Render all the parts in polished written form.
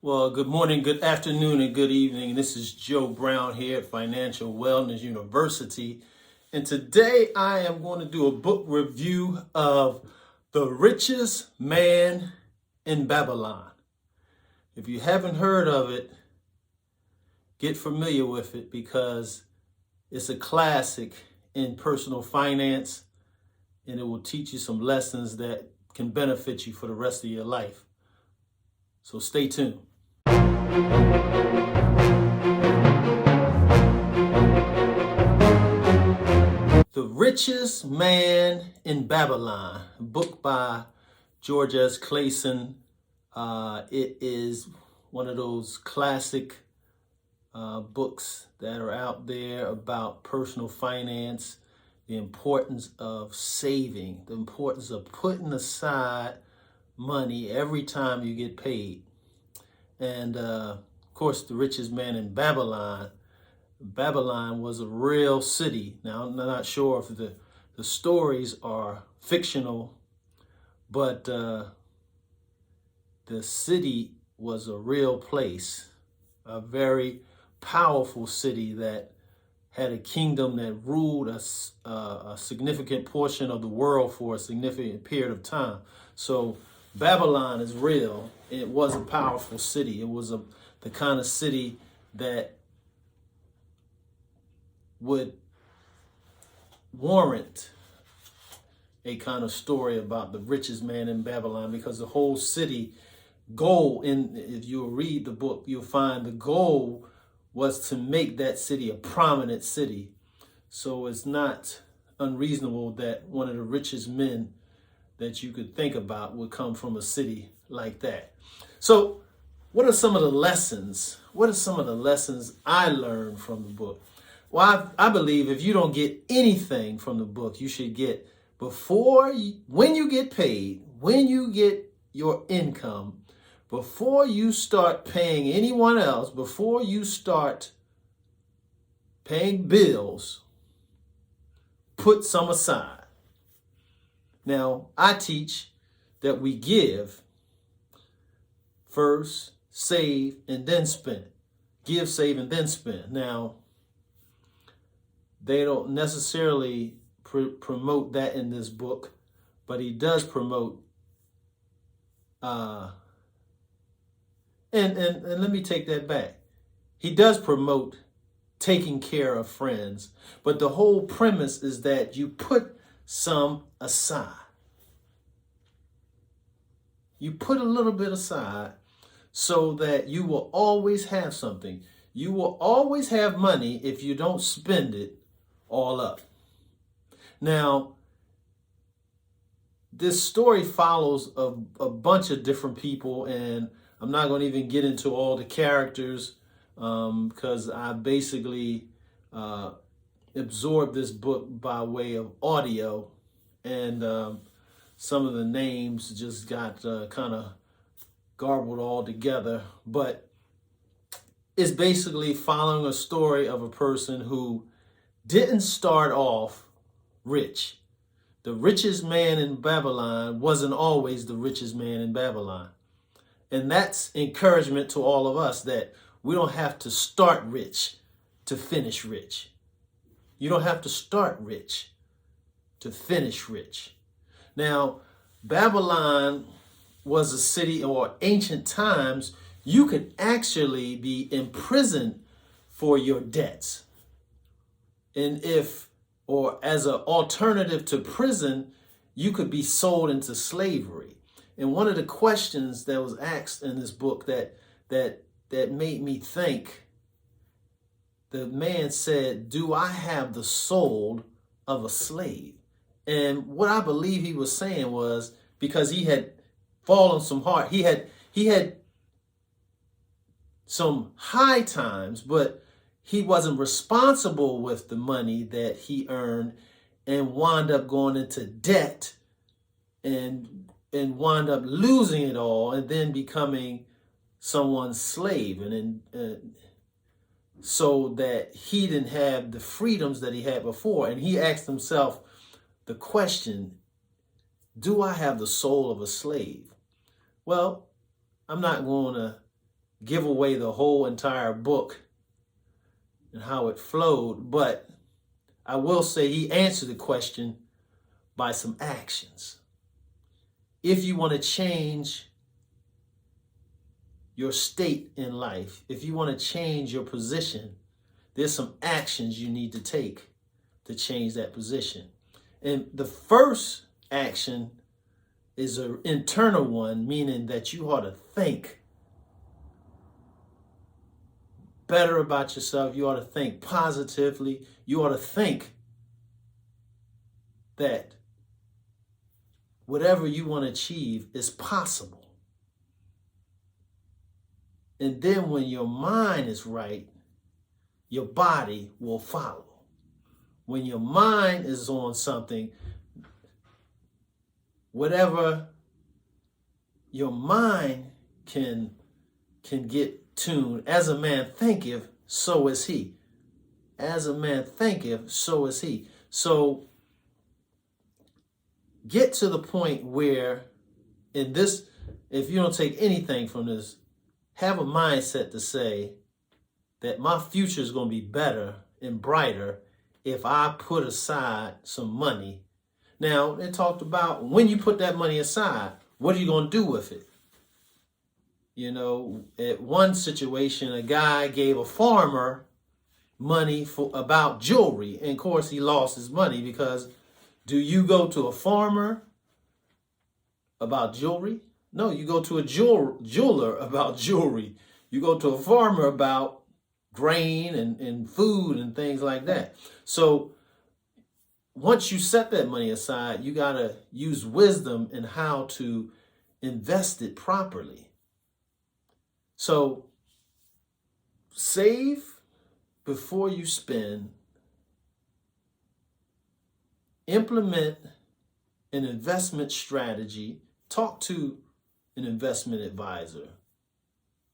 Well, good morning, good afternoon, and good evening. This is Joe Brown here at Financial Wellness University. And today I am going to do a book review of The Richest Man in Babylon. If you haven't heard of it, get familiar with it because it's a classic in personal finance and it will teach you some lessons that can benefit you for the rest of your life. So stay tuned. The Richest Man in Babylon, a book by George S. Clason. It is one of those classic books that are out there about personal finance, the importance of saving, the importance of putting aside money every time you get paid. And of course, The Richest Man in Babylon. Babylon was a real city. Now, I'm not sure if the stories are fictional, but the city was a real place, a very powerful city that had a kingdom that ruled a significant portion of the world for a significant period of time. So Babylon is real. It was a powerful city. It was the kind of city that would warrant a kind of story about the richest man in Babylon, because the whole city goal, if you read the book, you'll find the goal was to make that city a prominent city. So it's not unreasonable that one of the richest men that you could think about would come from a city like that. So what are some of the lessons? What are some of the lessons I learned from the book? Well, I believe if you don't get anything from the book, you should get when you get paid, when you get your income, before you start paying anyone else, before you start paying bills, put some aside. Now, I teach that we give first, save, and then spend. Give, save, and then spend. Now, they don't necessarily promote that in this book, but he does promote, and let me take that back. He does promote taking care of friends, but the whole premise is that you put some aside. You put a little bit aside so that you will always have something. You will always have money if you don't spend it all up. Now, this story follows a bunch of different people, and I'm not going to even get into all the characters because I basically absorbed this book by way of audio, and some of the names just got kind of garbled all together. But it's basically following a story of a person who didn't start off rich. The richest man in Babylon wasn't always the richest man in Babylon. And that's encouragement to all of us that we don't have to start rich to finish rich. You don't have to start rich to finish rich. Now, Babylon was a city, or ancient times, you could actually be imprisoned for your debts. And or as an alternative to prison, you could be sold into slavery. And one of the questions that was asked in this book that made me think, the man said, "Do I have the soul of a slave?" And what I believe he was saying was, because he had fallen some hard, he had some high times, but he wasn't responsible with the money that he earned, and wound up going into debt and wound up losing it all, and then becoming someone's slave, and so that he didn't have the freedoms that he had before. And he asked himself the question, do I have the soul of a slave? Well, I'm not going to give away the whole entire book and how it flowed, but I will say he answered the question by some actions. If you want to change your state in life, if you want to change your position, there's some actions you need to take to change that position. And the first action is an internal one, meaning that you ought to think better about yourself. You ought to think positively. You ought to think that whatever you want to achieve is possible. And then when your mind is right, your body will follow. When your mind is on something, whatever your mind can get tuned. As a man thinketh, so is he. As a man thinketh, so is he. So get to the point where in this, if you don't take anything from this, have a mindset to say that my future is going to be better and brighter if I put aside some money. Now, they talked about when you put that money aside, what are you going to do with it? You know, at one situation, a guy gave a farmer money for about jewelry. And of course, he lost his money because do you go to a farmer about jewelry? No, you go to a jeweler about jewelry. You go to a farmer about grain and food and things like that. So once you set that money aside, you got to use wisdom in how to invest it properly. So save before you spend. Implement an investment strategy. Talk to an investment advisor,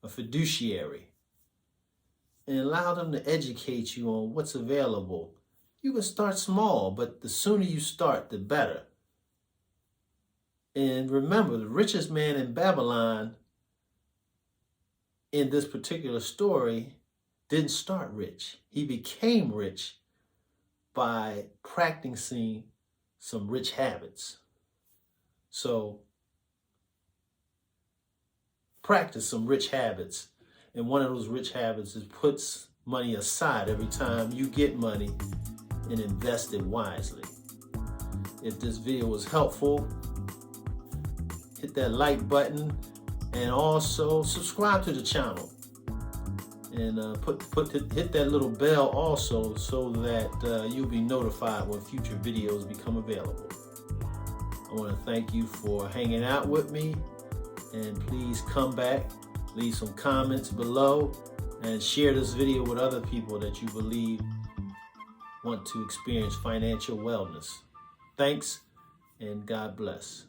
a fiduciary, and allow them to educate you on what's available. You can start small, but the sooner you start, the better. And remember, the richest man in Babylon in this particular story didn't start rich. He became rich by practicing some rich habits. So practice some rich habits. And one of those rich habits is put money aside every time you get money and invest it wisely. If this video was helpful, hit that like button and also subscribe to the channel. And hit that little bell also so that you'll be notified when future videos become available. I want to thank you for hanging out with me, and please come back, leave some comments below, and share this video with other people that you believe want to experience financial wellness. Thanks, and God bless.